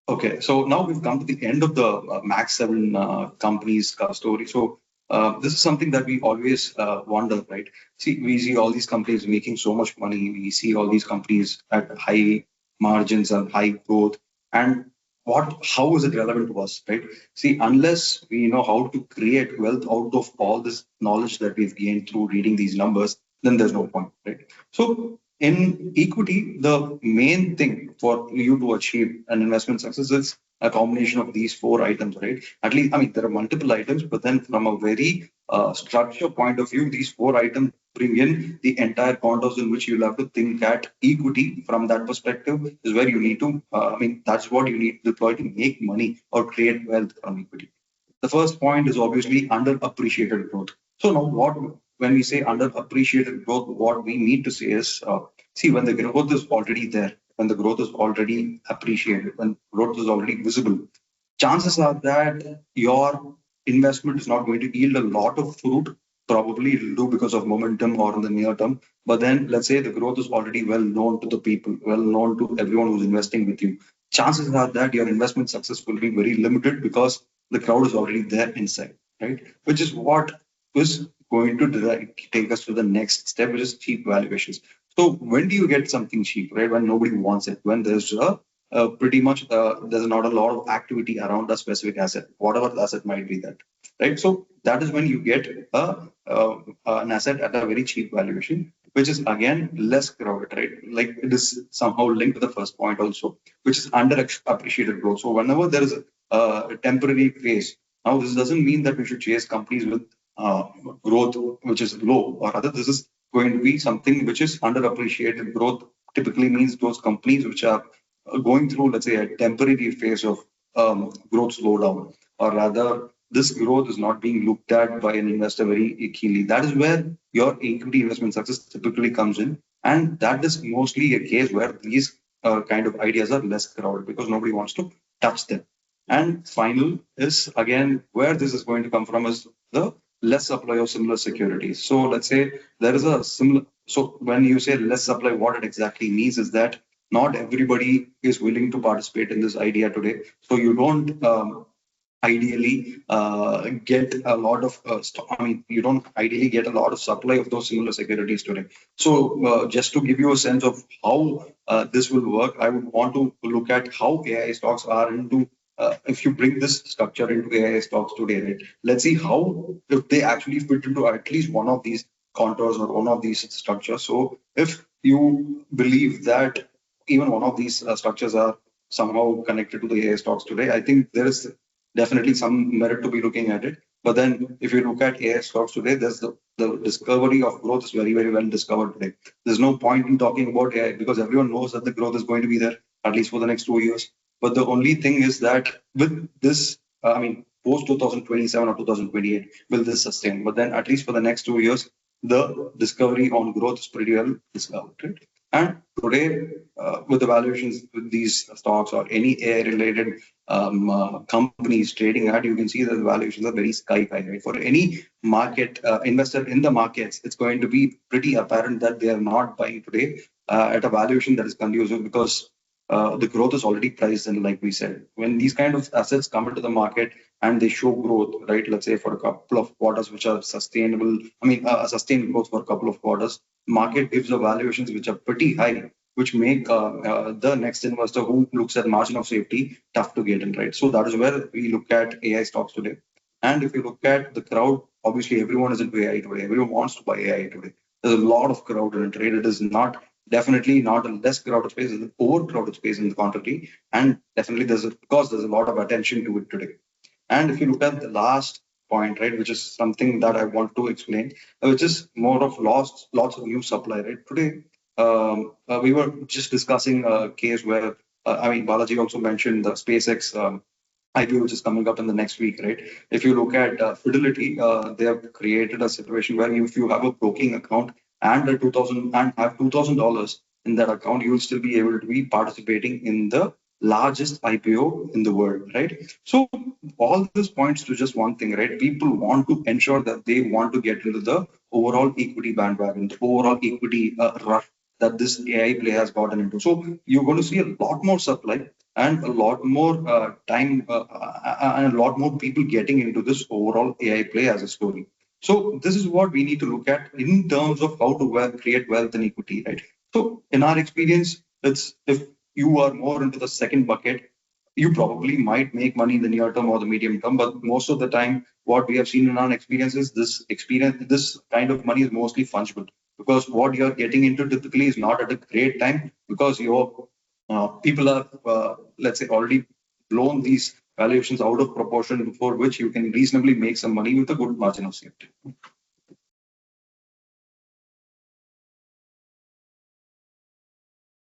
Okay, so now we've come to the end of the Max 7 companies story. So this is something that we always wonder, right? See, we see all these companies making so much money. We see all these companies at high margins and high growth. And how is it relevant to us, right? See, unless we know how to create wealth out of all this knowledge that we've gained through reading these numbers, then there's no point, right? So in equity, the main thing for you to achieve an investment success is a combination of these four items, right? At least, I mean, there are multiple items, but then from a very structure point of view, these four items bring in the entire contours in which you'll have to think at equity from that perspective is where you need to, that's what you need to deploy to make money or create wealth from equity. The first point is obviously underappreciated growth. So now when we say underappreciated growth, what we need to say is, see, when the growth is already there, when the growth is already appreciated, when growth is already visible, chances are that your investment is not going to yield a lot of fruit. Probably it'll do because of momentum or in the near term. But then let's say the growth is already well known to the people, well known to everyone who's investing with you. Chances are that your investment success will be very limited because the crowd is already there inside, right? Which is what is going to take us to the next step, which is cheap valuations. So when do you get something cheap, right? When nobody wants it, when there's pretty much there's not a lot of activity around a specific asset, whatever the asset might be that, right? So that is when you get an asset at a very cheap valuation, which is again less crowded, right? Like it is somehow linked to the first point also, which is underappreciated growth. So whenever there is a temporary phase, now this doesn't mean that we should chase companies with uh, growth which is low, or rather this is going to be something which is underappreciated growth. Typically means those companies which are going through, let's say, a temporary phase of growth slowdown, or rather, this growth is not being looked at by an investor very keenly. That is where your equity investment success typically comes in, and that is mostly a case where these kind of ideas are less crowded because nobody wants to touch them. And final is again where this is going to come from is the less supply of similar securities. So let's say there is a similar. So when you say less supply, what it exactly means is that not everybody is willing to participate in this idea today. So you don't ideally get a lot of, you don't ideally get a lot of supply of those similar securities today. So just to give you a sense of how this will work, I would want to look at how AI stocks are into, if you bring this structure into AI stocks today, right? Let's see how, if they actually fit into at least one of these contours or one of these structures. So if you believe that even one of these structures are somehow connected to the AI stocks today, I think there is definitely some merit to be looking at it. But then if you look at AI stocks today, there's the discovery of growth is very, very well discovered today. There's no point in talking about AI because everyone knows that the growth is going to be there, at least for the next 2 years. But the only thing is that with this, post 2027 or 2028, will this sustain? But then at least for the next 2 years, the discovery on growth is pretty well discovered, right? And today, with the valuations with these stocks or any AI related companies trading at, you can see that the valuations are very sky high. Right? For any market investor in the markets, it's going to be pretty apparent that they are not buying today at a valuation that is conducive because the growth is already priced in, like we said. When these kind of assets come into the market and they show growth, right? Let's say for a couple of quarters, which are sustainable, sustained growth for a couple of quarters, market gives the valuations which are pretty high, which make the next investor who looks at margin of safety tough to get in, right? So that is where we look at AI stocks today. And if you look at the crowd, obviously everyone is into AI today. Everyone wants to buy AI today. There's a lot of crowd in it, right? It is not definitely not a less crowded space, it's an overcrowded space in the contrary. And definitely because there's a lot of attention to it today. And if you look at the last point, right, which is something that I want to explain, which is more of lots of new supply, right? Today, we were just discussing a case where, Balaji also mentioned the SpaceX IPO, which is coming up in the next week, right? If you look at Fidelity, they have created a situation where if you have a broking account and a 2000 and have $2,000 in that account, you will still be able to be participating in the largest IPO in the world, right? So all this points to just one thing, right? People want to ensure that they want to get into the overall equity bandwagon, the overall equity rush that this AI play has gotten into. So you're going to see a lot more supply, and a lot more time and a lot more people getting into this overall AI play as a story. So this is what we need to look at in terms of how to create wealth and equity, right? So in our experience, it's if you are more into the second bucket, you probably might make money in the near term or the medium term, but most of the time, what we have seen in our experience is this kind of money is mostly fungible, because what you're getting into typically is not at a great time, because your people have, let's say, already blown these valuations out of proportion, for which you can reasonably make some money with a good margin of safety.